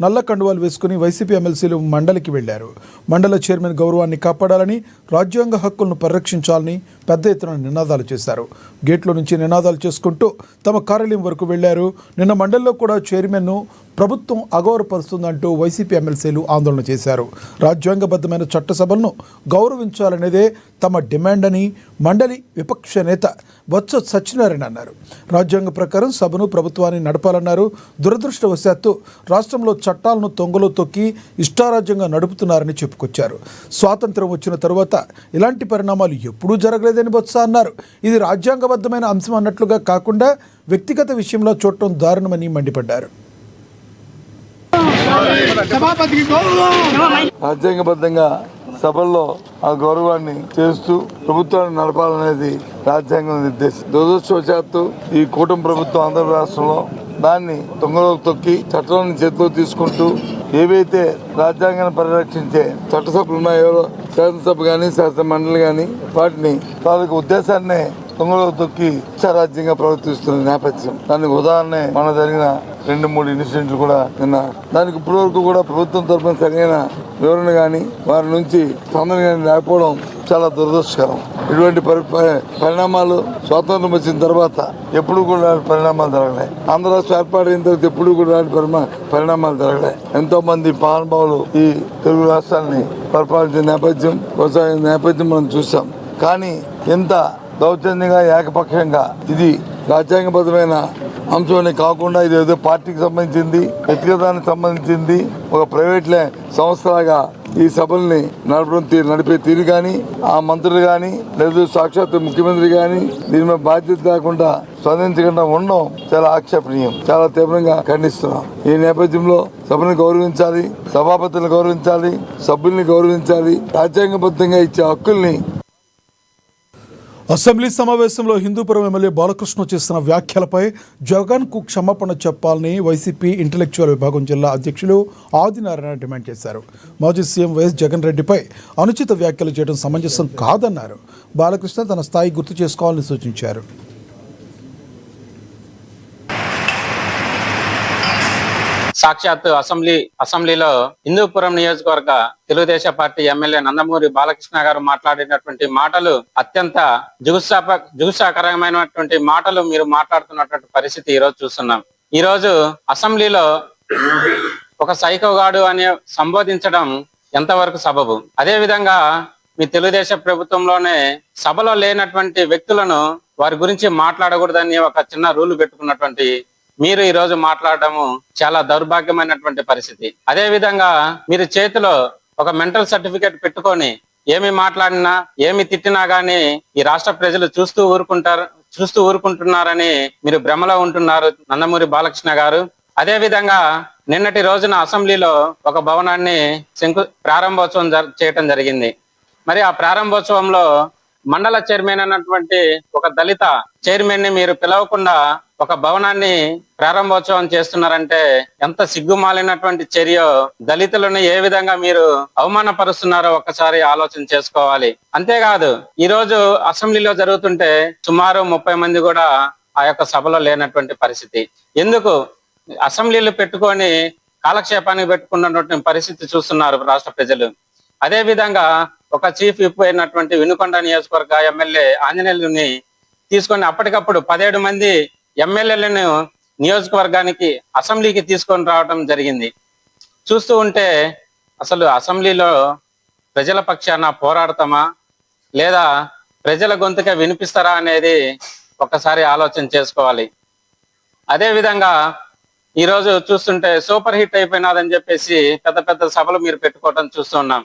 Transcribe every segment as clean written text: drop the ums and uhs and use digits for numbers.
నల్ల కండువాలు వేసుకుని వైసీపీ ఎమ్మెల్సీలు మండలికి వెళ్లారు. మండల చైర్మన్ గౌరవాన్ని కాపాడాలని, రాజ్యాంగ హక్కులను పరిరక్షించాలని పెద్ద ఎత్తున నినాదాలు చేశారు. గేట్లో నుంచి నినాదాలు చేసుకుంటూ తమ కార్యాలయం వరకు వెళ్లారు. నిన్న మండలిలో కూడా చైర్మన్ను ప్రభుత్వం అగౌరవపరుస్తుందంటూ వైసీపీ ఎమ్మెల్సీలు ఆందోళన చేశారు. రాజ్యాంగబద్ధమైన చట్టసభలను గౌరవించాలనేదే తమ డిమాండ్ అని మండలి విపక్ష నేత బొత్స సత్యనారాయణ అన్నారు. రాజ్యాంగ ప్రకారం సభను ప్రభుత్వాన్ని నడపాలన్నారు. దురదృష్టవశాత్తు రాష్ట్రంలో చట్టాలను తొంగలో తొక్కి ఇష్టారాజ్యంగా నడుపుతున్నారని చెప్పుకొచ్చారు. స్వాతంత్రం వచ్చిన తరువాత ఇలాంటి పరిణామాలు ఎప్పుడూ జరగలేదని బొత్స అన్నారు. ఇది రాజ్యాంగబద్ధమైన అంశం అన్నట్లుగా కాకుండా వ్యక్తిగత విషయంలో చూడటం దారుణమని మండిపడ్డారు. రాజ్యాంగబద్ధంగా సభల్లో ఆ గౌరవాన్ని చేస్తూ ప్రభుత్వాన్ని నడపాలనేది రాజ్యాంగం నిర్దేశం. దురదృష్టవశాత్తు ఈ కూటమి ప్రభుత్వం ఆంధ్ర రాష్ట్రంలో దాన్ని తొంగలోకి తొక్కి చట్టాలను చేతిలో తీసుకుంటూ ఏవైతే రాజ్యాంగాన్ని పరిరక్షించే చట్టసభలు ఉన్నాయో, శాసనసభ కానీ శాసన మండలి కానీ, వాటిని తాలూకు ఉద్దేశాన్ని తొంగలో తొక్కి ఇచ్చారాజ్యంగా ప్రవర్తిస్తున్న నేపథ్యం. దానికి ఉదాహరణ మన జరిగిన 2-3 ఇన్సిడెంట్లు కూడా నిన్న. దానికి ఇప్పటి వరకు కూడా ప్రభుత్వం తరఫున సరైన వివరణ కానీ వారి నుంచి స్పందన కానీ లేకపోవడం చాలా దురదృష్టకరం. ఇటువంటి పరిణామాలు స్వాతంత్రం వచ్చిన తర్వాత ఎప్పుడు కూడా పరిణామాలు జరగలే. ఆంధ్ర రాష్ట్రం ఏర్పాటైన తర్వాత ఎప్పుడు కూడా పరిణామాలు జరగలే. ఎంతో మంది మహానుభావులు ఈ తెలుగు రాష్ట్రాన్ని పరిపాలించిన నేపథ్యం, కొనసాగిన నేపథ్యం మనం చూసాం. కానీ ఎంత దౌర్జన్యంగా ఏకపక్షంగా ఇది రాజ్యాంగబద్ధమైన అంశమని కాకుండా ఇది ఏదో పార్టీకి సంబంధించింది, వ్యక్తిగతానికి సంబంధించింది, ఒక ప్రైవేట్ సంస్థలాగా ఈ సభల్ని నడిపే తీరు కానీ, ఆ మంత్రులు కానీ, లేదు సాక్షాత్ ముఖ్యమంత్రి కానీ దీని మీద బాధ్యత లేకుండా స్పందించకుండా ఉండడం చాలా ఆక్షేపణీయం. చాలా తీవ్రంగా ఖండిస్తున్నాం. ఈ నేపథ్యంలో సభను గౌరవించాలి, సభాపతులను గౌరవించాలి, సభ్యుల్ని గౌరవించాలి, రాజ్యాంగబద్ధంగా ఇచ్చే హక్కుల్ని. అసెంబ్లీ సమావేశంలో హిందూపురం ఎమ్మెల్యే బాలకృష్ణ చేసిన వ్యాఖ్యలపై జగన్కు క్షమాపణ చెప్పాలని వైసీపీ ఇంటలెక్చువల్ విభాగం జిల్లా అధ్యక్షులు ఆదినారాయణ డిమాండ్ చేశారు. మాజీ సీఎం వైఎస్ జగన్ రెడ్డిపై అనుచిత వ్యాఖ్యలు చేయడం సమంజసం కాదన్నారు. బాలకృష్ణ తన స్థాయి గుర్తు చేసుకోవాలని సూచించారు. సాక్షాత్ అసెంబ్లీలో హిందూపురం నియోజకవర్గ తెలుగుదేశం పార్టీ ఎమ్మెల్యే నందమూరి బాలకృష్ణ గారు మాట్లాడినటువంటి మాటలు అత్యంత జుగుప్సాకరమైనటువంటి మాటలు మీరు మాట్లాడుతున్నటువంటి పరిస్థితి ఈ రోజు చూస్తున్నాం. ఈ రోజు అసెంబ్లీలో ఒక సైకోగాడు అని సంబోధించడం ఎంతవరకు సబబు? అదే విధంగా మీ తెలుగుదేశం ప్రభుత్వంలోనే సభలో లేనటువంటి వ్యక్తులను వారి గురించి మాట్లాడకూడదని ఒక చిన్న రూల్ పెట్టుకున్నటువంటి మీరు ఈ రోజు మాట్లాడటము చాలా దౌర్భాగ్యమైనటువంటి పరిస్థితి. అదే విధంగా మీరు చేతిలో ఒక మెంటల్ సర్టిఫికేట్ పెట్టుకొని ఏమి మాట్లాడినా ఏమి తిట్టినా గానీ ఈ రాష్ట్ర ప్రజలు చూస్తూ ఊరుకుంటున్నారని మీరు భ్రమలో ఉంటున్నారు నందమూరి బాలకృష్ణ గారు. అదే విధంగా నిన్నటి రోజున అసెంబ్లీలో ఒక భవనాన్ని ప్రారంభోత్సవం చేయటం జరిగింది. మరి ఆ ప్రారంభోత్సవంలో మండల చైర్మన్ అన్నటువంటి ఒక దళిత చైర్మన్ ని మీరు పిలవకుండా ఒక భవనాన్ని ప్రారంభోత్సవం చేస్తున్నారంటే ఎంత సిగ్గుమాలినటువంటి చర్య. దళితులను ఏ విధంగా మీరు అవమానపరుస్తున్నారో ఒక్కసారి ఆలోచన చేసుకోవాలి. అంతేకాదు ఈ రోజు అసెంబ్లీలో జరుగుతుంటే సుమారు 30 మంది కూడా ఆ యొక్క సభలో లేనటువంటి పరిస్థితి. ఎందుకు అసెంబ్లీలు పెట్టుకొని కాలక్షేపానికి పెట్టుకున్నటువంటి పరిస్థితి చూస్తున్నారు రాష్ట్ర ప్రజలు. అదే విధంగా ఒక చీఫ్ విప్ అయినటువంటి వినుకొండ నియోజకవర్గ ఎమ్మెల్యే ఆంజనేయులని తీసుకొని అప్పటికప్పుడు 17 మంది ఎమ్మెల్యేలను నియోజకవర్గానికి అసెంబ్లీకి తీసుకొని రావడం జరిగింది. చూస్తూ ఉంటే అసలు అసెంబ్లీలో ప్రజల పక్షాన పోరాడతామా లేదా ప్రజల గొంతుగా వినిపిస్తారా అనేది ఒకసారి ఆలోచన చేసుకోవాలి. అదే విధంగా ఈరోజు చూస్తుంటే సూపర్ హిట్ అయిపోయినాదని చెప్పేసి పెద్ద పెద్ద సభలు మీరు పెట్టుకోవటం చూస్తున్నాం.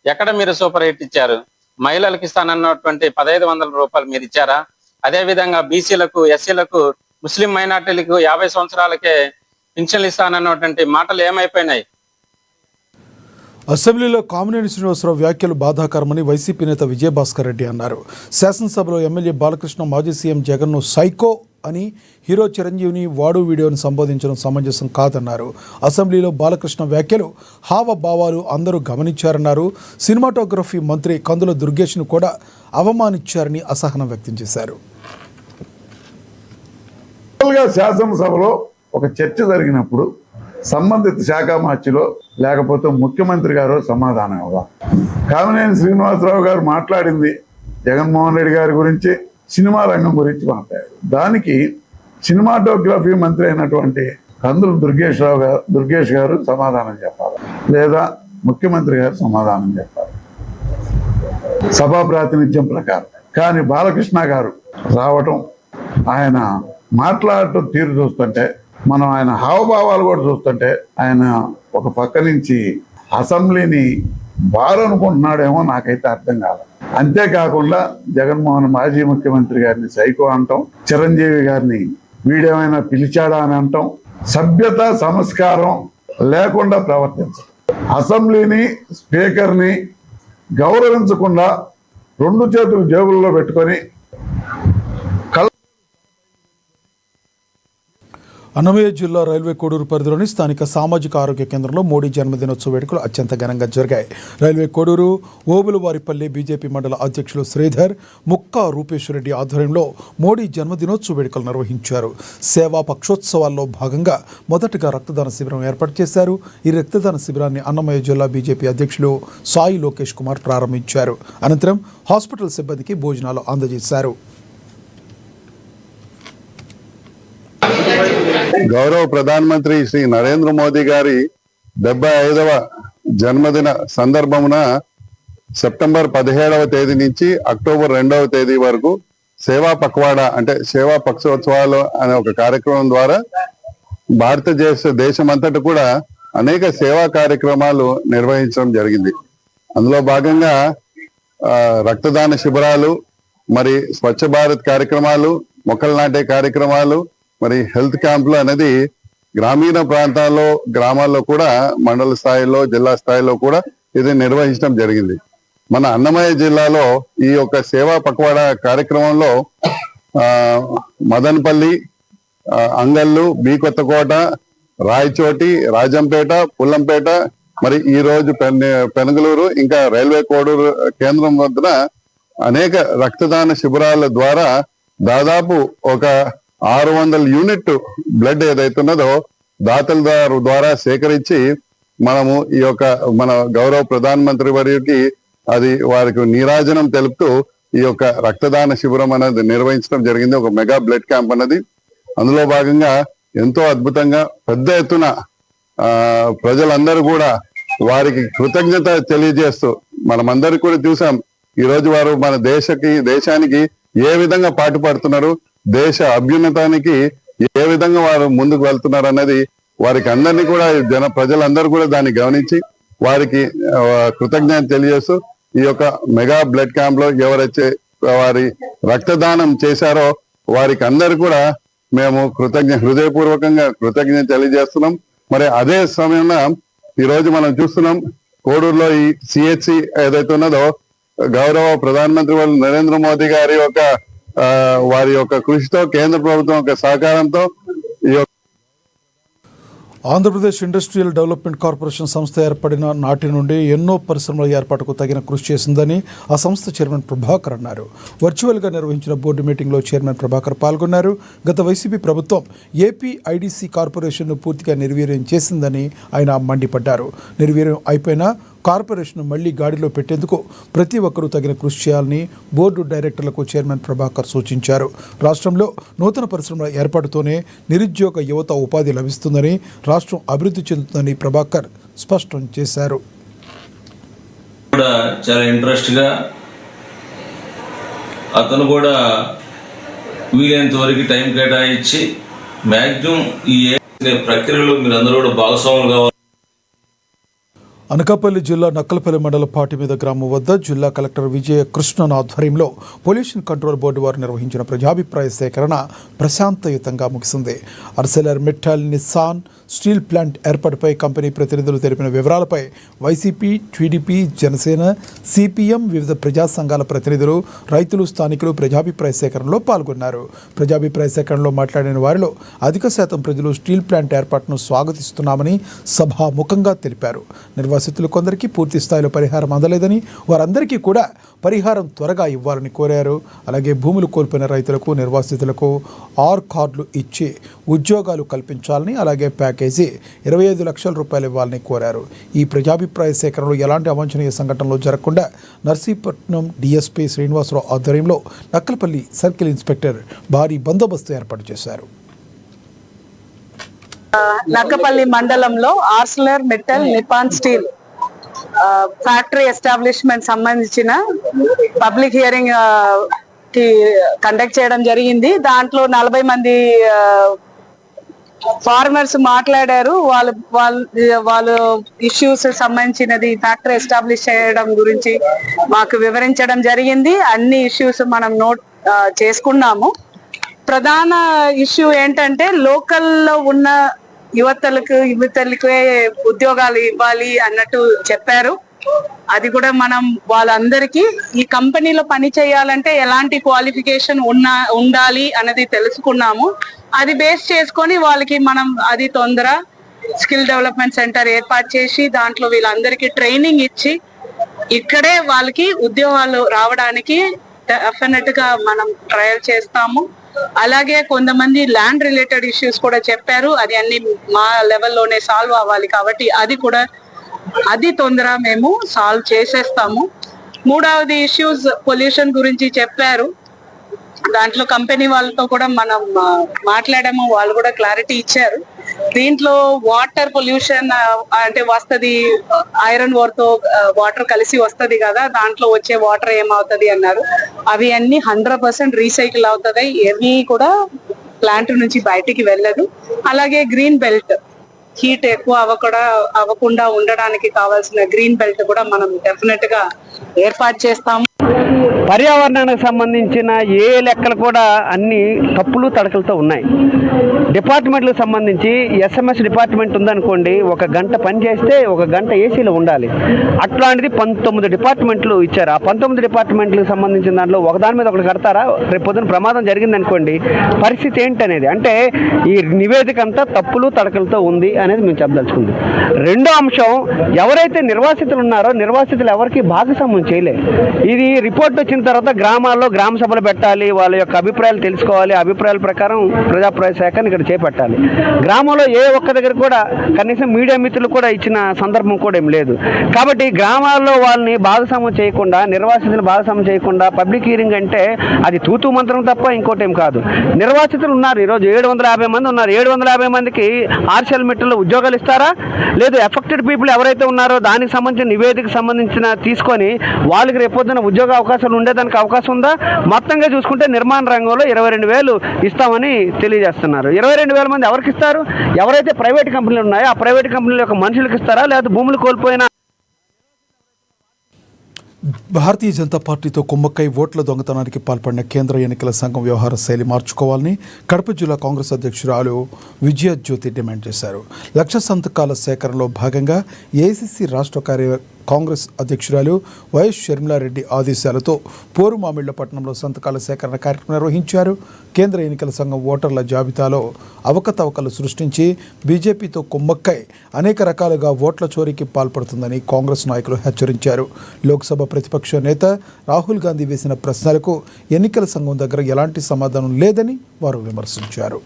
ఎక్కడ మీరు సూపర్ హిట్ ఇచ్చారు? మహిళలకు ఇస్తానన్నటువంటి 1500 రూపాయలు మీరు ఇచ్చారా? అదే విధంగా బీసీలకు, ఎస్సీలకు, ముస్లిం మైనార్టీలకు 50 సంవత్సరాలకే పింఛన్లు ఇస్తానన్నటువంటి మాటలు ఏమైపోయినాయి? అసెంబ్లీలో కామినేని శ్రీనివాసరావు వ్యాఖ్యలు బాధాకరమని వైసీపీ నేత విజయభాస్కర్ రెడ్డి అన్నారు. శాసనసభలో ఎమ్మెల్యే బాలకృష్ణ మాజీ సీఎం జగన్ను సైకో అని, హీరో చిరంజీవిని వాడు వీడియోని సంబోధించడం సమంజసం కాదన్నారు. అసెంబ్లీలో బాలకృష్ణ వ్యాఖ్యలు, హావభావాలు అందరూ గమనించారన్నారు. సినిమాటోగ్రఫీ మంత్రి కందుల దుర్గేష్ను కూడా అవమానించారని అసహనం వ్యక్తం చేశారు. శాసనసభలో ఒక చర్చ జరిగినప్పుడు సంబంధిత శాఖ మార్చిలో లేకపోతే ముఖ్యమంత్రి గారు సమాధానం ఇవ్వాలి. కామినేని శ్రీనివాసరావు గారు మాట్లాడింది జగన్మోహన్ రెడ్డి గారి గురించి, సినిమా రంగం గురించి మాట్లాడారు. దానికి సినిమాటోగ్రఫీ మంత్రి అయినటువంటి కందులు దుర్గేష్ గారు సమాధానం చెప్పాలి, లేదా ముఖ్యమంత్రి గారు సమాధానం చెప్పాలి సభా ప్రాతినిధ్యం ప్రకారం. కానీ బాలకృష్ణ గారు రావటం, ఆయన మాట్లాడటం తీరు చూస్తుంటే, మనం ఆయన హావభావాలు కూడా చూస్తుంటే, ఆయన ఒక పక్క నుంచి అసెంబ్లీని బారనుకుంటున్నాడేమో నాకైతే అర్థం కాదు. అంతేకాకుండా జగన్మోహన్ మాజీ ముఖ్యమంత్రి గారిని సైకో అంటాం, చిరంజీవి గారిని వీడేమైనా పిలిచాడా అని అంటాం, సభ్యత సంస్కారం లేకుండా ప్రవర్తించడం, అసెంబ్లీని స్పీకర్ని గౌరవించకుండా 2 చేతులు జేబుల్లో పెట్టుకొని అన్నమయ్య జిల్లా రైల్వే కోడూరు పరిధిలోని స్థానిక సామాజిక ఆరోగ్య కేంద్రంలో మోడీ జన్మదినోత్సవ వేడుకలు అత్యంత ఘనంగా జరిగాయి. రైల్వే కోడూరు ఓబులవారిపల్లి బీజేపీ మండల అధ్యక్షులు శ్రీధర్, ముక్కా రూపేశ్వరరెడ్డి ఆధ్వర్యంలో మోడీ జన్మదినోత్సవ వేడుకలు నిర్వహించారు. సేవా పక్షోత్సవాల్లో భాగంగా మొదటగా రక్తదాన శిబిరం ఏర్పాటు చేశారు. ఈ రక్తదాన శిబిరాన్ని అన్నమయ్య జిల్లా బీజేపీ అధ్యక్షులు సాయి లోకేష్ కుమార్ ప్రారంభించారు. అనంతరం హాస్పిటల్ సిబ్బందికి భోజనాలు అందజేశారు. గౌరవ ప్రధానమంత్రి శ్రీ నరేంద్ర మోదీ గారి 75వ జన్మదిన సందర్భమున సెప్టెంబర్ 17వ తేదీ నుంచి అక్టోబర్ 2వ తేదీ వరకు సేవా పక్వాడా అంటే సేవా పక్షోత్సవాలు అనే ఒక కార్యక్రమం ద్వారా దేశమంతటా కూడా అనేక సేవా కార్యక్రమాలు నిర్వహించడం జరిగింది. అందులో భాగంగా రక్తదాన శిబిరాలు, మరి స్వచ్ఛ భారత్ కార్యక్రమాలు, మొక్కలు నాటే కార్యక్రమాలు, మరి హెల్త్ క్యాంపులు అనేది గ్రామీణ ప్రాంతాల్లో, గ్రామాల్లో కూడా మండల స్థాయిలో, జిల్లా స్థాయిలో కూడా ఇది నిర్వహించడం జరిగింది. మన అన్నమయ్య జిల్లాలో ఈ యొక్క సేవా పక్వాడా కార్యక్రమంలో మదనపల్లి, అంగళ్ళు, బి కొత్తకోట, రాయచోటి, రాజంపేట, పుల్లంపేట, మరి ఈ రోజు పెనుగలూరు, ఇంకా రైల్వే కోడూరు కేంద్రం వద్ద అనేక రక్తదాన శిబిరాల ద్వారా దాదాపు ఒక 600 యూనిట్ బ్లడ్ ఏదైతున్నదో దాతల ద్వారా సేకరించి మనము ఈ యొక్క మన గౌరవ ప్రధానమంత్రి వర్యుకి అది వారికి నీరాజనం తెలుపుతూ ఈ యొక్క రక్తదాన శిబిరం అనేది నిర్వహించడం జరిగింది. ఒక మెగా బ్లడ్ క్యాంప్ అన్నది. అందులో భాగంగా ఎంతో అద్భుతంగా పెద్ద ఎత్తున ప్రజలందరూ కూడా వారికి కృతజ్ఞత తెలియజేస్తూ, మనమందరికీ కూడా చూసాం ఈ రోజు వారు మన దేశానికి ఏ విధంగా పాటుపడుతున్నారు, దేశ అభ్యున్నతానికి ఏ విధంగా వారు ముందుకు వెళ్తున్నారు అన్నది వారికి అందరినీ కూడా ప్రజలందరూ కూడా దాన్ని గమనించి వారికి కృతజ్ఞత తెలియజేస్తూ ఈ యొక్క మెగా బ్లడ్ క్యాంప్ లో ఎవరైతే వారి రక్తదానం చేశారో వారికి అందరు కూడా మేము హృదయపూర్వకంగా కృతజ్ఞత తెలియజేస్తున్నాం. మరి అదే సమయంలో ఈ రోజు మనం చూస్తున్నాం కోడూరులో ఈ సిహెచ్సి ఏదైతే ఉన్నదో గౌరవ ప్రధానమంత్రి నరేంద్ర మోదీ గారి యొక్క వారి యొక్క కృషితో, కేంద్ర ప్రభుత్వం యొక్క సహకారంతో ఈ ఆంధ్రప్రదేశ్ ఇండస్ట్రియల్ డెవలప్మెంట్ కార్పొరేషన్ సంస్థ ఏర్పడిన నాటి నుండి ఎన్నో పరిశ్రమల ఏర్పాటుకు తగిన కృషి చేసిందని ఆ సంస్థ చైర్మన్ ప్రభాకర్ అన్నారు. వర్చువల్గా నిర్వహించిన బోర్డు మీటింగ్లో చైర్మన్ ప్రభాకర్ పాల్గొన్నారు. గత వైసీపీ ప్రభుత్వం ఏపీ ఐడీసీ కార్పొరేషన్ను పూర్తిగా నిర్వీర్యం చేసిందని ఆయన మండిపడ్డారు. నిర్వీర్యం అయిపోయినా కార్పొరేషన్ మళ్లీ గాడిలో పెట్టేందుకు ప్రతి ఒక్కరూ తగిన కృషి చేయాలని బోర్డు డైరెక్టర్లకు చైర్మన్ ప్రభాకర్ సూచించారు. రాష్ట్రంలో నూతన పరిశ్రమల ఏర్పాటుతోనే నిరుద్యోగ యువత ఉపాధి లభిస్తుందని, రాష్ట్రం అభివృద్ధి చెందుతుందని ప్రభాకర్ స్పష్టం చేశారు. చాలా ఇంట్రెస్ట్గా అతను కూడా వీలైనంత వరకు టైం కేటాయించి మ్యాక్సిమం ఈ ప్రక్రియలో మీరు అందరూ కూడా భాగస్వాములు కావాలి. అనకాపల్లి జిల్లా నక్కలపల్లి మండల పాటిమీద గ్రామం వద్ద జిల్లా కలెక్టర్ విజయ కృష్ణన్ ఆధ్వర్యంలో పొల్యూషన్ కంట్రోల్ బోర్డు వారు నిర్వహించిన ప్రజాభిప్రాయ సేకరణ ప్రశాంతయుతంగా ముగిసింది. అర్సెలర్ మిట్టల్ నిస్సాన్ స్టీల్ ప్లాంట్ ఏర్పాటుపై కంపెనీ ప్రతినిధులు తెలిపిన వివరాలపై వైసీపీ, టీడీపీ, జనసేన, సిపిఎం, వివిధ ప్రజా సంఘాల ప్రతినిధులు, రైతులు, స్థానికులు ప్రజాభిప్రాయ సేకరణలో పాల్గొన్నారు. ప్రజాభిప్రాయ సేకరణలో మాట్లాడిన వారిలో అధిక శాతం ప్రజలు స్టీల్ ప్లాంట్ ఏర్పాటును స్వాగతిస్తున్నామని సభాముఖంగా తెలిపారు. నిర్వాసితులు కొందరికి పూర్తి స్థాయిలో పరిహారం అందలేదని, వారందరికీ కూడా పరిహారం త్వరగా ఇవ్వాలని కోరారు. అలాగే భూములు కోల్పోయిన రైతులకు, నిర్వాసితులకు ఆర్ కార్డులు ఇచ్చి ఉద్యోగాలు కల్పించాలని, అలాగే ప్యాకేజ్ కేజీ 25 లక్షల రూపాయలు ఇవ్వాలని కోరారు. ఈ ప్రజాభిప్రాయ సేకరణలో ఎలాంటి అవాంఛనీయ సంఘటనలు జరగకుండా నర్సీపట్నం డీఎస్పీ శ్రీనివాసరావు ఆధ్వర్యంలో నక్కలపల్లి సర్కిల్ ఇన్స్పెక్టర్ భారీ బందోబస్తు ఏర్పాటు చేశారు. నక్కపల్లి మండలంలో Arcelor metal Nippon steel factory establishment సంబంధించిన పబ్లిక్ హియరింగ్ కి కండక్ట్ చేయడం జరిగింది. దాంట్లో 40 మంది ఫార్మర్స్ మాట్లాడారు. వాళ్ళు ఇష్యూస్ సంబంధించినది ఫ్యాక్టరీ ఎస్టాబ్లిష్ చేయడం గురించి మాకు వివరించడం జరిగింది. అన్ని ఇష్యూస్ మనం నోట్ చేసుకున్నాము. ప్రధాన ఇష్యూ ఏంటంటే లోకల్లో ఉన్న యువతలకే ఉద్యోగాలు ఇవ్వాలి అన్నట్టు చెప్పారు. అది కూడా మనం వాళ్ళందరికీ ఈ కంపెనీలో పని చేయాలంటే ఎలాంటి క్వాలిఫికేషన్ ఉండాలి అన్నది తెలుసుకున్నాము. అది బేస్ చేసుకొని వాళ్ళకి మనం అది తొందర స్కిల్ డెవలప్మెంట్ సెంటర్ ఏర్పాటు చేసి దాంట్లో వీళ్ళందరికీ ట్రైనింగ్ ఇచ్చి ఇక్కడే వాళ్ళకి ఉద్యోగాలు రావడానికి డెఫినెట్ గా మనం ట్రయల్ చేస్తాము. అలాగే కొంతమంది ల్యాండ్ రిలేటెడ్ ఇష్యూస్ కూడా చెప్పారు. అది అన్ని మా లెవెల్లోనే సాల్వ్ అవ్వాలి కాబట్టి అది తొందర మేము సాల్వ్ చేసేస్తాము. మూడవది ఇష్యూస్ పొల్యూషన్ గురించి చెప్పారు. దాంట్లో కంపెనీ వాళ్ళతో కూడా మనం మాట్లాడాము. వాళ్ళు కూడా క్లారిటీ ఇచ్చారు. దీంట్లో వాటర్ పొల్యూషన్ అంటే వస్తుంది, ఐరన్ ఓర్ తో వాటర్ కలిసి వస్తుంది కదా, దాంట్లో వచ్చే వాటర్ ఏమవుతుంది అన్నారు. అవి అన్ని 100% రీసైకిల్ అవుతుంది. ఏవి కూడా ప్లాంట్ నుంచి బయటికి వెళ్ళదు. అలాగే గ్రీన్ బెల్ట్ హీట్ ఎక్కువ అవ్వకుండా ఉండడానికి కావాల్సిన గ్రీన్ బెల్ట్ కూడా మనం డెఫినెట్ గా ఏర్పాటు చేస్తాము. పర్యావరణానికి సంబంధించిన ఏ లెక్కలు కూడా అన్ని తప్పులు తడకలతో ఉన్నాయి. డిపార్ట్మెంట్లకు సంబంధించి ఎస్ఎంఎస్ డిపార్ట్మెంట్ ఉందనుకోండి, 1 గంట పని చేస్తే 1 గంట ఏసీలో ఉండాలి. అట్లాంటిది 19 డిపార్ట్మెంట్లు ఇచ్చారు. ఆ 19 డిపార్ట్మెంట్లకు సంబంధించిన దాంట్లో ఒకదాని మీద ఒకటి కడతారా? రేపు పొద్దున ప్రమాదం జరిగిందనుకోండి, పరిస్థితి ఏంటనేది. అంటే ఈ నివేదిక అంతా తప్పులు తడకలతో ఉంది అనేది మేము చెప్పదలుచుకుంది. రెండో అంశం, ఎవరైతే నిర్వాసితులు ఉన్నారో నిర్వాసితులు ఎవరికి భాగస్వామ్యం చేయలేదు. ఇది రిపోర్ట్ వచ్చిన తర్వాత గ్రామాల్లో గ్రామ సభలు పెట్టాలి, వాళ్ళ యొక్క అభిప్రాయాలు తెలుసుకోవాలి. అభిప్రాయాల ప్రకారం ప్రజాప్రాయ శాఖను ఇక్కడ చేపట్టాలి. గ్రామంలో ఏ ఒక్క దగ్గర కూడా కనీసం మీడియా మిత్రులు కూడా ఇచ్చిన సందర్భం కూడా ఏం లేదు. కాబట్టి గ్రామాల్లో వాళ్ళని భాగస్వామ్యం చేయకుండా, నిర్వాసితులు భాగస్వామ్యం చేయకుండా పబ్లిక్ హీరింగ్ అంటే అది తూతూ మంత్రం తప్ప ఇంకోటి ఏం కాదు. నిర్వాసితులు ఉన్నారు, ఈరోజు 750 మంది ఉన్నారు. 750 మందికి ఆర్సీఎల్ మెట్లలో ఉద్యోగాలు ఇస్తారా? లేదు. ఎఫెక్టెడ్ పీపుల్ ఎవరైతే ఉన్నారో దానికి సంబంధించిన నివేదిక సంబంధించిన తీసుకొని వాళ్ళకి రేపొద్దున ఉద్యోగ అవకాశాలు ఉండేదానికి అవకాశం ఉందా? మొత్తంగా చూసుకుంటే నిర్మాణ రంగంలో 22,000 ఇస్తామని తెలియజేస్తున్నారు. 22,000 మంది ఎవరికి ఇస్తారు? ఎవరైతే ప్రైవేట్ కంపెనీలు ఉన్నాయో ఆ ప్రైవేట్ కంపెనీల యొక్క మనుషులకు ఇస్తారా, లేదా భూములు కోల్పోయిన భారతీయ జనతా పార్టీతో కుమ్మక్కై ఓట్ల దొంగతనానికి పాల్పడిన కేంద్ర ఎన్నికల సంఘం వ్యవహార శైలి మార్చుకోవాలని కడప జిల్లా కాంగ్రెస్ అధ్యక్షురాలు విజయజ్యోతి డిమాండ్ చేశారు. 1,00,000 సంతకాల సేకరణలో భాగంగా ఏఐసిసి రాష్ట్ర కాంగ్రెస్ అధ్యక్షురాలు వైఎస్ షర్మిలారెడ్డి ఆదేశాలతో పోరుమామిళ్లపట్నంలో సంతకాల సేకరణ కార్యక్రమం నిర్వహించారు. కేంద్ర ఎన్నికల సంఘం ఓటర్ల జాబితాలో అవకతవకలు సృష్టించి బీజేపీతో కుమ్మక్కై అనేక రకాలుగా ఓట్ల చోరీకి పాల్పడుతుందని కాంగ్రెస్ నాయకులు హెచ్చరించారు. లోక్సభ ప్రతిపక్ష నేత రాహుల్ గాంధీ వేసిన ప్రశ్నలకు ఎన్నికల సంఘం దగ్గర ఎలాంటి సమాధానం లేదని వారు విమర్శించారు.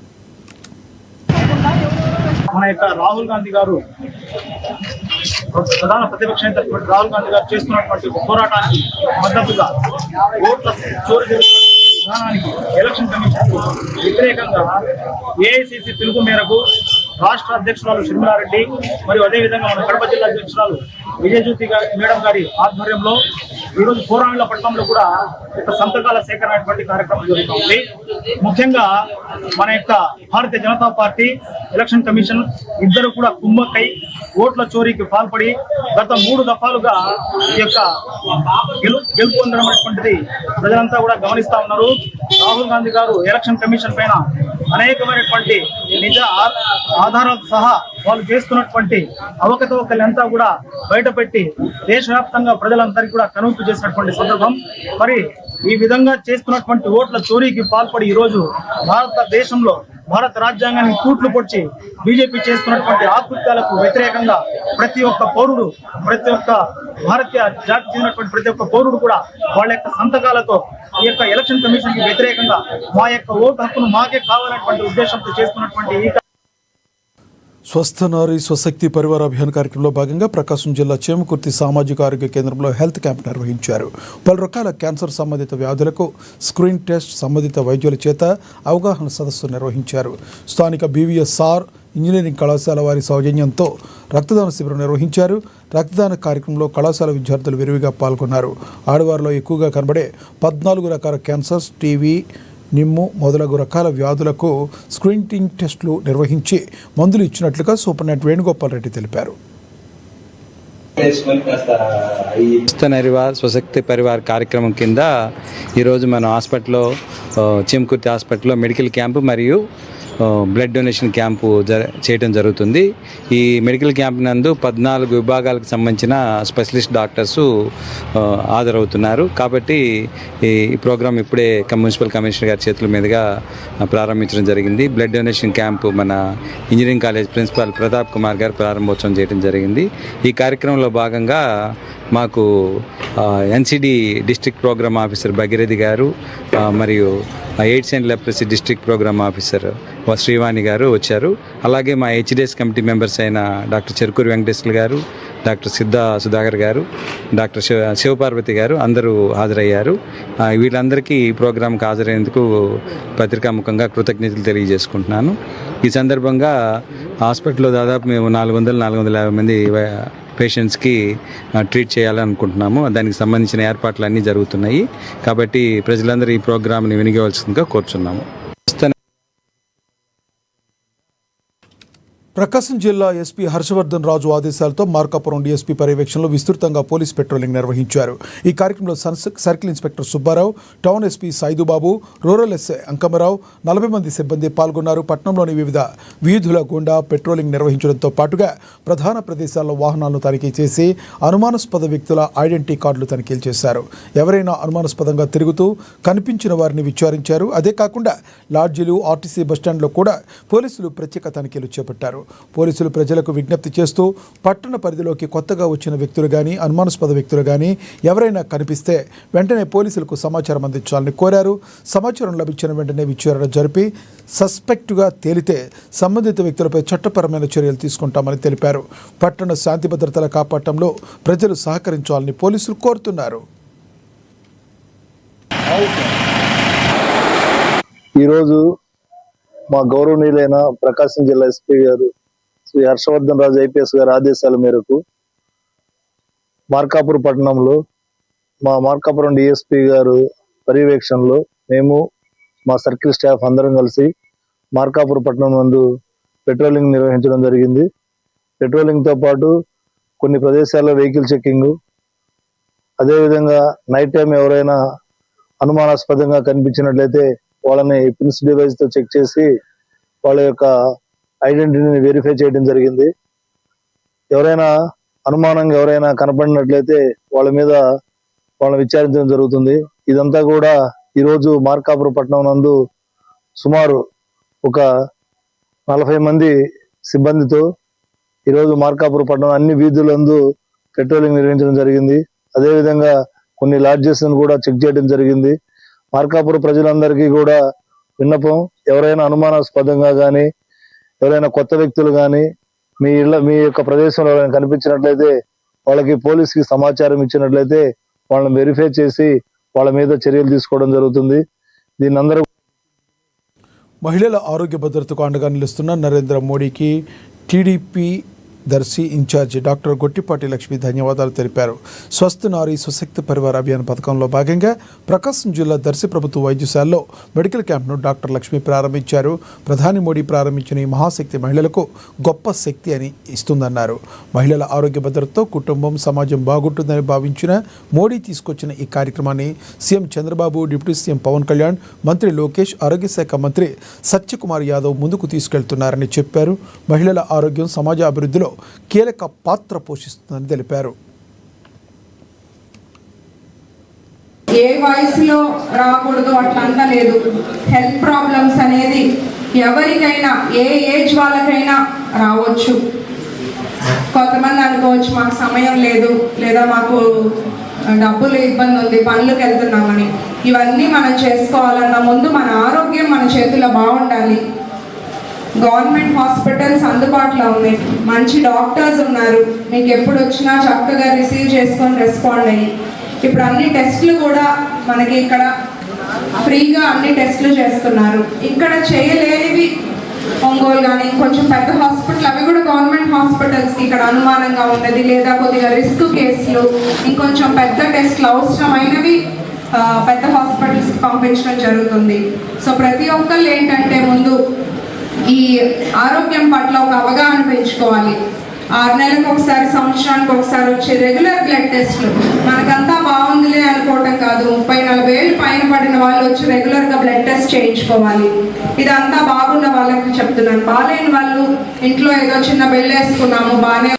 మన యొక్క రాహుల్ గాంధీ గారు, ప్రధాన ప్రతిపక్ష నేత రాహుల్ గాంధీ గారు చేస్తున్నటువంటి పోరాటానికి మద్దతుగా ఓట్ల చోరీ విధానానికి ఎలక్షన్ కమిషన్ వ్యతిరేకంగా ఏఐసిసి పిలుపు మేరకు రాష్ట్ర అధ్యక్షురాలు షర్మిలారెడ్డి మరియు అదేవిధంగా మన కడప జిల్లా అధ్యక్షురాలు విజయజ్యోతి మేడం గారి ఆధ్వర్యంలో ఈరోజు పోరామిళ్లపట్నంలో కూడా ఒక సంతకాల సేకరణ కార్యక్రమం జరుగుతుంది. ముఖ్యంగా మన యొక్క Bharatiya Janata party, election commission ఇద్దరు కూడా కుమ్మక్కై ఓట్ల చోరీకి పాల్పడి గత 3 దఫాలుగా ఈ యొక్క గెలుపు పొందడం అనేటువంటిది ప్రజలంతా కూడా గమనిస్తా ఉన్నారు. రాహుల్ గాంధీ గారు ఎలక్షన్ కమిషన్ పైన అనేకమైనటువంటి నిజ ఆధారాలతో సహా వాళ్ళు చేస్తున్నటువంటి అవకతవకలంతా కూడా బయటపెట్టి దేశవ్యాప్తంగా ప్రజలందరికీ కూడా కనువిప్పు చేసినటువంటి సందర్భం. మరి ఈ విధంగా చేస్తున్నటువంటి ఓట్ల చోరీకి పాల్పడి ఈరోజు భారతదేశంలో భారత రాజ్యాంగాన్ని తూట్లు పొడిచి బీజేపీ చేస్తున్నటువంటి ఆకృత్యాలకు వ్యతిరేకంగా ప్రతి ఒక్క పౌరుడు, ప్రతి ఒక్క భారతీయ జాతికి చెందినటువంటి ప్రతి ఒక్క పౌరుడు కూడా వాళ్ళ యొక్క సంతకాలతో ఈ యొక్క ఎలక్షన్ కమిషన్ కి వ్యతిరేకంగా మా యొక్క ఓటు హక్కును మాకే కావాలన్నటువంటి ఉద్దేశంతో చేస్తున్నటువంటి స్వస్థ నారీ స్వశక్తి పరివార అభియాన్ కార్యక్రమంలో భాగంగా ప్రకాశం జిల్లా చేమకుర్తి సామాజిక ఆరోగ్య కేంద్రంలో హెల్త్ క్యాంప్ నిర్వహించారు. పలు రకాల క్యాన్సర్ సంబంధిత వ్యాధులకు స్క్రీన్ టెస్ట్ సంబంధిత వైద్యుల చేత అవగాహన సదస్సు నిర్వహించారు. స్థానిక BVSR ఇంజనీరింగ్ కళాశాల వారి సౌజన్యంతో రక్తదాన శిబిరం నిర్వహించారు. రక్తదాన కార్యక్రమంలో కళాశాల విద్యార్థులు విరివిగా పాల్గొన్నారు. ఆడవారిలో ఎక్కువగా కనబడే 14 రకాల క్యాన్సర్స్, టీవీ, నిమ్ము మొదలగు రకాల వ్యాధులకు స్క్రీనింగ్ టెస్టులు నిర్వహించి మందులు ఇచ్చినట్లుగా సూపరింటెండెంట్ వేణుగోపాల్ రెడ్డి తెలిపారు. స్వశక్తి పరివార్ కార్యక్రమం కింద ఈరోజు మన హాస్పిటల్లో చేమకుర్తి హాస్పిటల్లో మెడికల్ క్యాంపు మరియు బ్లడ్ డొనేషన్ క్యాంపు చేయడం జరుగుతుంది. ఈ మెడికల్ క్యాంప్ నందు 14 విభాగాలకు సంబంధించిన స్పెషలిస్ట్ డాక్టర్సు హాజరవుతున్నారు. కాబట్టి ఈ ప్రోగ్రాం ఇప్పుడే మున్సిపల్ కమిషనర్ గారి చేతుల మీదుగా ప్రారంభించడం జరిగింది. బ్లడ్ డొనేషన్ క్యాంపు మన engineering college principal Pratap Kumar గారు ప్రారంభోత్సవం చేయడం జరిగింది. ఈ కార్యక్రమంలో భాగంగా మాకు NCD district programme officer Bhagirathi గారు మరియు AIDS and leprosy district programme officer Srivani గారు వచ్చారు. అలాగే మా HDS కమిటీ మెంబర్స్ అయిన డాక్టర్ చెరుకూరి వెంకటేశ్వర గారు, డాక్టర్ సుధాకర్ గారు, డాక్టర్ శివపార్వతి గారు అందరూ హాజరయ్యారు. వీళ్ళందరికీ ఈ ప్రోగ్రాంకి హాజరైనందుకు పత్రికాముఖంగా కృతజ్ఞతలు తెలియజేసుకుంటున్నాను. ఈ సందర్భంగా హాస్పిటల్లో దాదాపు మేము 400-450 మంది పేషెంట్స్కి ట్రీట్ చేయాలనుకుంటున్నాము. దానికి సంబంధించిన ఏర్పాట్లు అన్నీ జరుగుతున్నాయి. కాబట్టి ప్రజలందరూ ఈ ప్రోగ్రామ్ని వినియోగించవలసిందిగా కోరుచున్నాము. ప్రకాశం జిల్లా SP హర్షవర్ధన్ రాజు ఆదేశాలతో మార్కాపురం DSP పర్యవేక్షణలో విస్తృతంగా పోలీస్ పెట్రోలింగ్ నిర్వహించారు. ఈ కార్యక్రమంలో circle inspector Subbarao, town SP Saidubabu, rural SI Ankamarao, 40 మంది సిబ్బంది పాల్గొన్నారు. పట్టణంలోని వివిధ వీధుల గుండా పెట్రోలింగ్ నిర్వహించడంతో పాటుగా ప్రధాన ప్రదేశాల్లో వాహనాలను తనిఖీ చేసి అనుమానాస్పద వ్యక్తుల ఐడెంటిటీ కార్డులు తనిఖీలు చేశారు. ఎవరైనా అనుమానాస్పదంగా తిరుగుతూ కనిపించిన వారిని విచారించారు. అదే కాకుండా లాడ్జీలు, RTC బస్టాండ్లో కూడా పోలీసులు ప్రత్యేక తనిఖీలు చేపట్టారు. పోలీసులు ప్రజలకు విజ్ఞప్తి చేస్తూ పట్టణ పరిధిలోకి కొత్తగా వచ్చిన వ్యక్తులు కానీ అనుమానాస్పద వ్యక్తులు కానీ ఎవరైనా కనిపిస్తే వెంటనే పోలీసులకు సమాచారం అందించాలని కోరారు. సమాచారం లభించిన వెంటనే విచారణ జరిపి సస్పెక్టుగా తేలితే సంబంధిత వ్యక్తులపై చట్టపరమైన చర్యలు తీసుకుంటామని తెలిపారు. పట్టణ శాంతి భద్రతల కాపాడటంలో ప్రజలు సహకరించాలని పోలీసులు కోరుతున్నారు. ఈరోజు మా గౌరవనీయులైన ప్రకాశం జిల్లా SP గారు శ్రీ హర్షవర్ధన్ రాజు IPS గారి ఆదేశాల మేరకు మార్కాపురం పట్టణంలో మా మార్కాపురం DSP గారు పర్యవేక్షణలో మేము మా సర్కిల్ స్టాఫ్ అందరం కలిసి మార్కాపురం పట్టణం నందు పెట్రోలింగ్ నిర్వహించడం జరిగింది. పెట్రోలింగ్తో పాటు కొన్ని ప్రదేశాల్లో వెహికల్ చెక్కింగ్, అదేవిధంగా నైట్ టైం ఎవరైనా అనుమానాస్పదంగా కనిపించినట్లయితే వాళ్ళని పిన్స్ డివైస్ తో చెక్ చేసి వాళ్ళ యొక్క ఐడెంటిటీని వెరిఫై చేయడం జరిగింది. ఎవరైనా అనుమానంగా ఎవరైనా కనపడినట్లయితే వాళ్ళని విచారించడం జరుగుతుంది. ఇదంతా కూడా ఈరోజు మార్కాపురం పట్టణం నందు సుమారు ఒక 40 మంది సిబ్బందితో ఈరోజు మార్కాపురం పట్టణం అన్ని వీధులందు పెట్రోలింగ్ నిర్వహించడం జరిగింది. అదేవిధంగా కొన్ని లాడ్జెస్ కూడా చెక్ చేయడం జరిగింది. మార్కాపురం ప్రజలందరికీ కూడా విన్నపం, ఎవరైనా అనుమానాస్పదంగా కానీ ఎవరైనా కొత్త వ్యక్తులు కానీ మీ యొక్క ప్రదేశంలో ఎవరైనా కనిపించినట్లయితే వాళ్ళకి పోలీసుకి సమాచారం ఇచ్చినట్లయితే వాళ్ళని వెరిఫై చేసి వాళ్ళ మీద చర్యలు తీసుకోవడం జరుగుతుంది. దీన్ని అందరూ మహిళల ఆరోగ్య భద్రతకు అండగా నిలుస్తున్న నరేంద్ర మోడీకి TDP Darshi incharge doctor Gottipati Lakshmi ధన్యవాదాలు తెలిపారు. స్వస్థ నారీ స్వశక్తి పరివార అభియాన్ పథకంలో భాగంగా ప్రకాశం జిల్లా దర్శి ప్రభుత్వ వైద్యశాలలో మెడికల్ క్యాంప్ను డాక్టర్ లక్ష్మి ప్రారంభించారు. ప్రధాని మోడీ ప్రారంభించిన ఈ మహాశక్తి మహిళలకు గొప్ప శక్తి అని ఇస్తుందన్నారు. మహిళల ఆరోగ్య భద్రతతో కుటుంబం, సమాజం బాగుంటుందని భావించిన మోడీ తీసుకొచ్చిన ఈ కార్యక్రమాన్ని CM Chandrababu, deputy CM Pawan Kalyan, మంత్రి లోకేష్, ఆరోగ్య శాఖ మంత్రి సత్యకుమార్ యాదవ్ ముందుకు తీసుకెళ్తున్నారని చెప్పారు. మహిళల ఆరోగ్యం సమాజ అభివృద్ధిలో కీలక పాత్ర పోషిస్తుందని తెలిపారు. ఏ వయసులో రాకూడదు అట్లంతా లేదు. హెల్త్ ప్రాబ్లమ్స్ అనేది ఎవరికైనా ఏ ఏజ్ వాళ్ళకైనా రావచ్చు. కొంతమంది అనుకోవచ్చు మాకు సమయం లేదు, లేదా మాకు డబ్బులు ఇబ్బంది ఉంది, పనులకు వెళ్తున్నామని. ఇవన్నీ మనం చేసుకోవాలన్నా ముందు మన ఆరోగ్యం మన చేతిలో బాగుండాలి. గవర్నమెంట్ హాస్పిటల్స్ అందుబాటులో ఉన్నాయి, మంచి డాక్టర్స్ ఉన్నారు, మీకు ఎప్పుడు వచ్చినా చక్కగా రిసీవ్ చేసుకొని రెస్పాండ్ అయ్యి ఇప్పుడు అన్ని టెస్టులు కూడా మనకి ఇక్కడ ఫ్రీగా అన్ని టెస్టులు చేస్తున్నారు. ఇక్కడ చేయలేనివి ఒంగోలు కానీ కొంచెం పెద్ద హాస్పిటల్ అవి కూడా గవర్నమెంట్ హాస్పిటల్స్కి ఇక్కడ అనుమానంగా ఉన్నది లేదా కొద్దిగా రిస్క్ కేసులు ఇంకొంచెం పెద్ద టెస్టులు అవసరమైనవి పెద్ద హాస్పిటల్స్కి పంపించడం జరుగుతుంది. సో ప్రతి ఒక్కళ్ళు ఏంటంటే ముందు ఈ ఆరోగ్యం పట్ల ఒక అవగాహన పెంచుకోవాలి. 6 నెలలకు ఒకసారి, సంవత్సరానికి ఒకసారి వచ్చే రెగ్యులర్ బ్లడ్ టెస్ట్లు మనకంతా బాగుందిలే అనుకోవటం కాదు. 30-40 ఏళ్ళు పైన పడిన వాళ్ళు వచ్చి రెగ్యులర్గా బ్లడ్ టెస్ట్ చేయించుకోవాలి. ఇదంతా బాగున్న వాళ్ళకి చెప్తున్నాను. బాగాలేని వాళ్ళు ఇంట్లో ఏదో చిన్న బెల్లేసుకున్నాము బాగానే.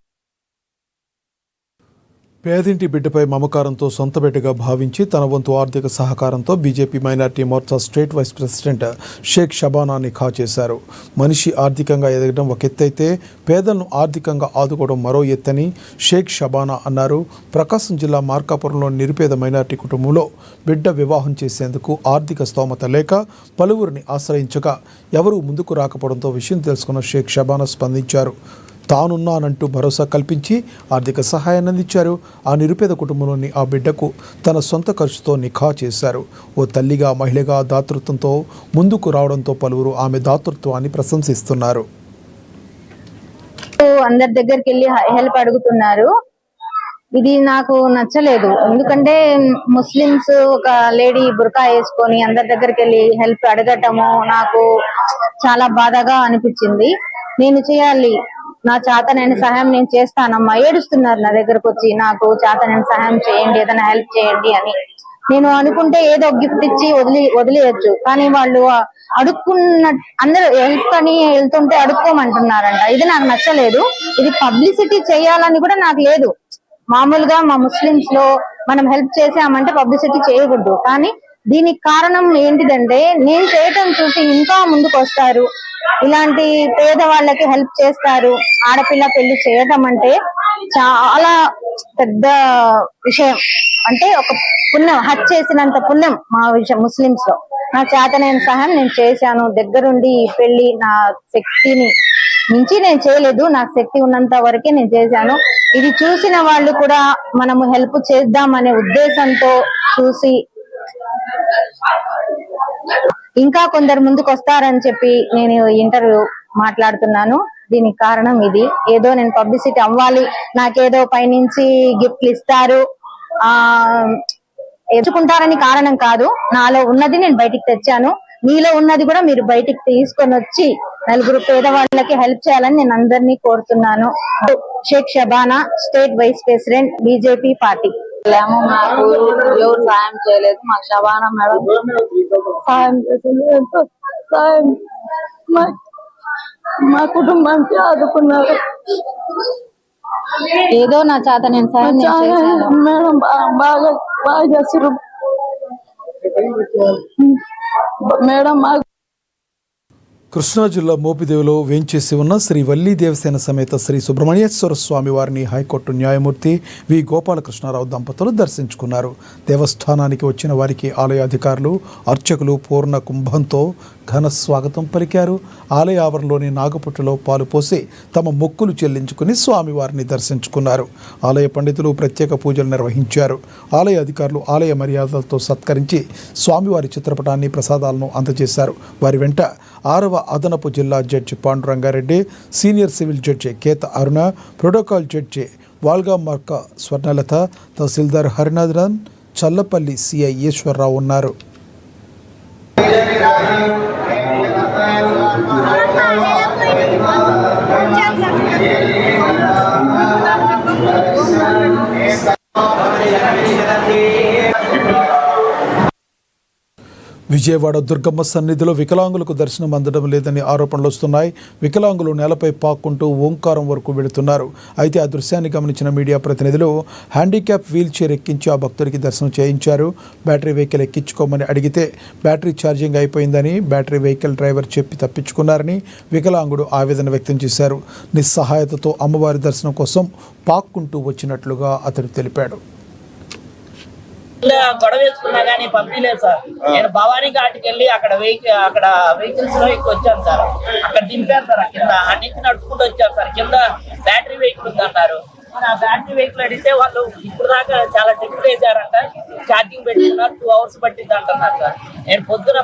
పేదింటి బిడ్డపై మమకారంతో సొంత బిడ్డగా భావించి తన వంతు ఆర్థిక సహకారంతో BJP minority morcha state vice president Sheikh Shabana నిఖా చేశారు. మనిషి ఆర్థికంగా ఎదగడం ఒక ఎత్తైతే పేదలను ఆర్థికంగా ఆదుకోవడం మరో ఎత్తని షేక్ షబానా అన్నారు. ప్రకాశం జిల్లా మార్కాపురంలో నిరుపేద మైనార్టీ కుటుంబంలో బిడ్డ వివాహం చేసేందుకు ఆర్థిక స్తోమత లేక పలువురిని ఆశ్రయించగా ఎవరూ ముందుకు రాకపోవడంతో విషయం తెలుసుకున్న షేక్ షబానా స్పందించారు. తానున్నానంటూ భరోసా కల్పించి ఆర్థిక సహాయాన్ని అందించారు. ఆ నిరుపేద కుటుంబంలోని ఆ బిడ్డకు తన సొంత ఖర్చుతో నిఖా చేశారు. ఓ తల్లిగా, మహిళగా దాతృత్వంతో ముందుకు రావడంతో పలువురు ఆమె దాతృత్వాన్ని ప్రశంసిస్తున్నారు. అందరి దగ్గరికి వెళ్ళి హెల్ప్ అడుగుతున్నారు. ఇది నాకు నచ్చలేదు. ఎందుకంటే ముస్లిమ్స్ ఒక లేడీ బుర్కా వేసుకొని అందరి దగ్గరికి వెళ్ళి హెల్ప్ అడగటము నాకు చాలా బాధగా అనిపించింది. నేను చేయాలి, నా చేతనైన సహాయం నేను చేస్తానమ్మా. ఏడుస్తున్నారు నా దగ్గరకు వచ్చి, నాకు చేతనైన సహాయం చేయండి, ఏదైనా హెల్ప్ చేయండి అని. నేను అనుకుంటే ఏదో గిఫ్ట్ ఇచ్చి వదిలేయచ్చు, కానీ వాళ్ళు అడుక్కున్న అందరూ హెల్ప్ అని వెళ్తుంటే అడుక్కోమంటున్నారంట. ఇది నాకు నచ్చలేదు. ఇది పబ్లిసిటీ చేయాలని కూడా నాకు లేదు. మామూలుగా మా ముస్లిమ్స్ లో మనం హెల్ప్ చేసామంటే పబ్లిసిటీ చేయకూడదు. కానీ దీనికి కారణం ఏంటిదంటే నేను చేయటం చూసి ఇంకా ముందుకు వస్తారు, ఇలాంటి పేదవాళ్ళకి హెల్ప్ చేస్తారు. ఆడపిల్ల పెళ్లి చేయటం అంటే చాలా పెద్ద విషయం. అంటే ఒక పుణ్యం, హజ్ చేసినంత పుణ్యం మా విషయం ముస్లిమ్స్ లో. నా చేతనైన సహాయం నేను చేశాను. దగ్గరుండి ఈ పెళ్లి నా శక్తిని మించి నేను చేయలేదు, నాకు శక్తి ఉన్నంత వరకే నేను చేశాను. ఇది చూసిన వాళ్ళు కూడా మనము హెల్ప్ చేద్దామనే ఉద్దేశంతో చూసి ఇంకా కొందరు ముందుకు వస్తారని చెప్పి నేను ఇంటర్వ్యూ మాట్లాడుతున్నాను. దీనికి కారణం ఇది. ఏదో నేను పబ్లిసిటీ అవ్వాలి, నాకేదో పైనుంచి గిఫ్ట్లు ఇస్తారు ఎంచుకుంటారని కారణం కాదు. నాలో ఉన్నది నేను బయటికి తెచ్చాను. మీలో ఉన్నది కూడా మీరు బయటికి తీసుకొని వచ్చి నలుగురు పేదవాళ్ళకి హెల్ప్ చేయాలని నేను అందరినీ కోరుతున్నాను. Sheikh Shabana, state vice president, BJP party. మాకు ఎవరు సాయం చేయలేదు, మాకు షబానా మేడం సాయం చేసింది. ఎంతో సాయం మా కుటుంబానికి ఆదుకున్నారు. ఏదో నా చేత నేను సాయం మేడం బాగా చేసారు మేడం. కృష్ణా జిల్లా మోపిదేవిలో వేంచేసి ఉన్న శ్రీ వల్లీ దేవసేన సమేత శ్రీ సుబ్రహ్మణ్యేశ్వర స్వామి వారిని హైకోర్టు న్యాయమూర్తి వి గోపాలకృష్ణారావు దంపతులు దర్శించుకున్నారు. దేవస్థానానికి వచ్చిన వారికి ఆలయ అధికారులు, అర్చకులు పూర్ణ కుంభంతో ఘన స్వాగతం పలికారు. ఆలయ ఆవరణలోని నాగపుట్టులో పాలు పోసి తమ మొక్కులు చెల్లించుకుని స్వామివారిని దర్శించుకున్నారు. ఆలయ పండితులు ప్రత్యేక పూజలు నిర్వహించారు. ఆలయ అధికారులు ఆలయ మర్యాదలతో సత్కరించి స్వామివారి చిత్రపటాన్ని, ప్రసాదాలను అందజేశారు. వారి వెంట 6వ అదనపు జిల్లా judge Pandurangareddy, senior civil judge Keta Aruna, protocol judge వాల్గా మార్క స్వర్ణలత, తహసీల్దార్ హరినాథన్, చల్లపల్లి సిఐ ఈశ్వరరావు ఉన్నారు. విజయవాడ దుర్గమ్మ సన్నిధిలో వికలాంగులకు దర్శనం అందడం లేదని ఆరోపణలు వస్తున్నాయి. వికలాంగులు నేలపై పాక్కుంటూ ఓంకారం వరకు వెళుతున్నారు. అయితే ఆ దృశ్యాన్ని గమనించిన మీడియా ప్రతినిధులు హ్యాండిక్యాప్ వీల్ చైర్ ఎక్కించి ఆ భక్తుడికి దర్శనం చేయించారు. బ్యాటరీ వెహికల్ ఎక్కించుకోమని అడిగితే బ్యాటరీ ఛార్జింగ్ అయిపోయిందని బ్యాటరీ వెహికల్ డ్రైవర్ చెప్పి తప్పించుకున్నారని వికలాంగుడు ఆవేదన వ్యక్తం చేశారు. నిస్సహాయతతో అమ్మవారి దర్శనం కోసం పాక్కుంటూ వచ్చినట్లుగా అతడు తెలిపాడు. గొడవ వేసుకున్నా కానీ పంపించలేదు సార్. నేను భవానీ ఘాట్కి వెళ్ళి అక్కడ వెహికల్స్ లో వచ్చాను సార్. అక్కడ దింపాను సార్. కింద అన్నింటి నడుచుకుంటూ వచ్చాను సార్. కింద బ్యాటరీ వెహికల్ ఉంది అన్నారు. ఆ బ్యాటరీ వెహికల్ అడిగితే వాళ్ళు ఇప్పుడు దాకా చాలా టికెట్ వేసారంట, ఛార్జింగ్ పెట్టుకున్నారు, 2 hours పట్టింది అంటున్నారు సార్. నేను పొద్దున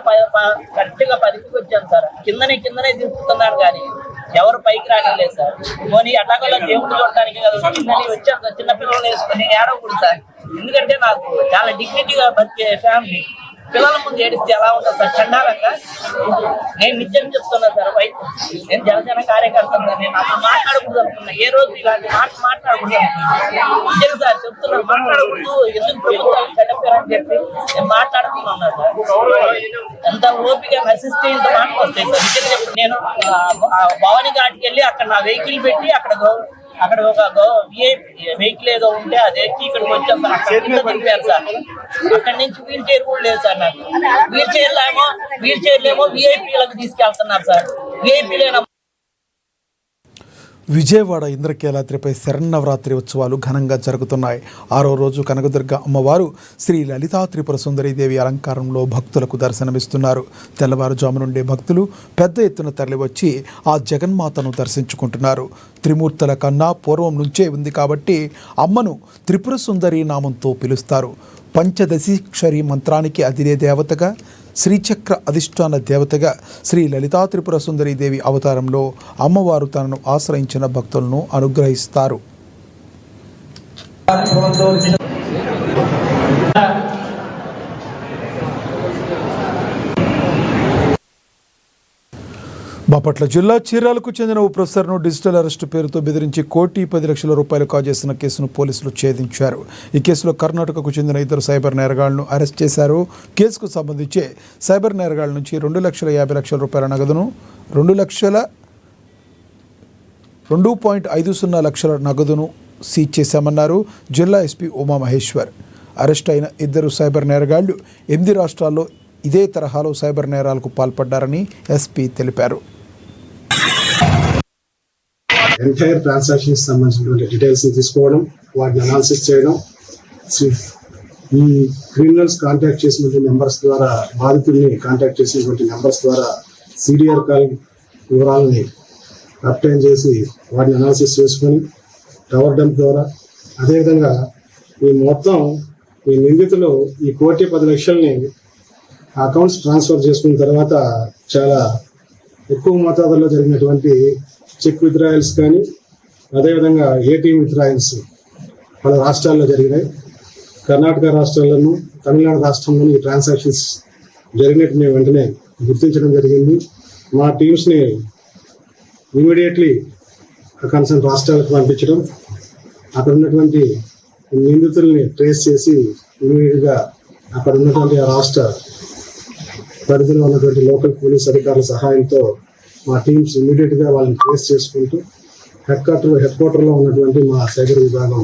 కరెక్ట్ గా 10కి వచ్చాను సార్. కిందనే దింపుతున్నాను కానీ ఎవరు పైకి రాగలేదు సార్. పోనీ అటాకలో దేవుడు చూడటానికి కదా కిందని వచ్చాను సార్. చిన్న పిల్లలు వేసుకుని ఏడవకూడదు సార్. ఎందుకంటే నాకు చాలా డిగ్నిటీగా బతికే ఫ్యామిలీ. పిల్లల ముందు ఏడిస్తే ఎలా ఉంటుంది సార్? చండాలంగా. నేను నిజం చెప్తున్నా సార్. నేను జనసేన కార్యకర్తను సార్. నేను అసలు మాట్లాడకూడదు అనుకున్నా. ఏ రోజు ఇలాంటి మాట్లాడకూడదు అనుకున్నా. నిజం సార్ చెప్తున్నా. మాట్లాడకూడదు, ఎందుకు ప్రభుత్వాలు చట్టపేరని చెప్పి నేను మాట్లాడుతున్నా సార్. ఎంత ఓపిక నశిస్తే ఇంత మాట వస్తాయి సార్. నిజం చెప్పి నేను భవానీ ఘాట్కి వెళ్ళి అక్కడ నా వెహికల్ పెట్టి అక్కడ ఒక వెహికల్ ఏదో ఉంటే అది ఎక్కి ఇక్కడికి వచ్చాం సార్. అక్కడ దింపారు సార్. అక్కడి నుంచి వీల్ చైర్ కూడా లేదు సార్. నాకు వీల్ చైర్లేమో విఐపీలకు తీసుకెళ్తున్నారు సార్. విఐపీలేనా? విజయవాడ ఇంద్రకీలాద్రిపై శరన్నవరాత్రి ఉత్సవాలు ఘనంగా జరుగుతున్నాయి. 6వ రోజు కనకదుర్గ అమ్మవారు శ్రీ లలితా త్రిపుర సుందరీదేవి అలంకారంలో భక్తులకు దర్శనమిస్తున్నారు. తెల్లవారుజాము నుండి భక్తులు పెద్ద ఎత్తున తరలివచ్చి ఆ జగన్మాతను దర్శించుకుంటున్నారు. త్రిమూర్తుల కన్నా పూర్వం నుంచే ఉంది కాబట్టి అమ్మను త్రిపుర సుందరి నామంతో పిలుస్తారు. పంచదశీక్షరి మంత్రానికి అదిరే దేవతగా, శ్రీచక్ర అధిష్టాన దేవతగా శ్రీ లలితా త్రిపుర సుందరీ దేవి అవతారంలో అమ్మవారు తనను ఆశ్రయించిన భక్తులను అనుగ్రహిస్తారు. బాపట్ల జిల్లా చీరాలకు చెందిన ఓ ప్రొఫెసర్ను డిజిటల్ అరెస్టు పేరుతో బెదిరించి 1,10,00,000 రూపాయలు కాజేసిన కేసును పోలీసులు ఛేదించారు. ఈ కేసులో కర్ణాటకకు చెందిన 2 సైబర్ నేరగాళ్లను అరెస్ట్ చేశారు. కేసుకు సంబంధించి సైబర్ నేరగాళ్ల నుంచి 2,50,00,000 రూపాయల నగదును, 2,50,00,000 లక్షల నగదును సీజ్ చేశామన్నారు జిల్లా ఎస్పీ ఉమామహేశ్వర్. అరెస్ట్ అయిన 2 సైబర్ నేరగాళ్లు 8 రాష్ట్రాల్లో ఇదే తరహాలో సైబర్ నేరాలకు పాల్పడ్డారని ఎస్పీ తెలిపారు. ఎంటైర్ ట్రాన్సాక్షన్స్ సంబంధించినటువంటి డీటెయిల్స్ తీసుకోవడం, వాటిని అనాలిసిస్ చేయడం, ఈ క్రిమినల్స్ కాంటాక్ట్ చేసినటువంటి నెంబర్స్ ద్వారా, బాధితుల్ని కాంటాక్ట్ చేసినటువంటి నెంబర్స్ ద్వారా సిడిఆర్ కాల్ వివరాలని అప్టైన్ చేసి వాటిని అనాలిసిస్ చేసుకొని టవర్ డంప్ ద్వారా, అదేవిధంగా ఈ నిందితులు ఈ 1,10,00,000 అకౌంట్స్ ట్రాన్స్ఫర్ చేసుకున్న తర్వాత చాలా ఎక్కువ మోతాదులో జరిగినటువంటి చెక్ విత్డ్రాయల్స్ కానీ, అదేవిధంగా ఏటీఎం విత్డ్రాయల్స్ పలు రాష్ట్రాల్లో జరిగినాయి. కర్ణాటక రాష్ట్రాల్లోనూ, తమిళనాడు రాష్ట్రంలోనూ ఈ ట్రాన్సాక్షన్స్ జరిగినట్టు మేము వెంటనే గుర్తించడం జరిగింది. మా టీమ్స్ని ఇమీడియట్లీ కన్సర్న్ రాష్ట్రాలకు పంపించడం, అక్కడ ఉన్నటువంటి నిందితుల్ని ట్రేస్ చేసి ఇమీడియట్గా అక్కడ ఉన్నటువంటి ఆ రాష్ట్ర పరిధిలో ఉన్నటువంటి లోకల్ పోలీస్ అధికారుల సహాయంతో మా టీమ్స్ ఇమీడియట్గా వాళ్ళని ట్రేస్ చేసుకుంటూ హెడ్ క్వార్టర్లో ఉన్నటువంటి మా సైబర్ విభాగం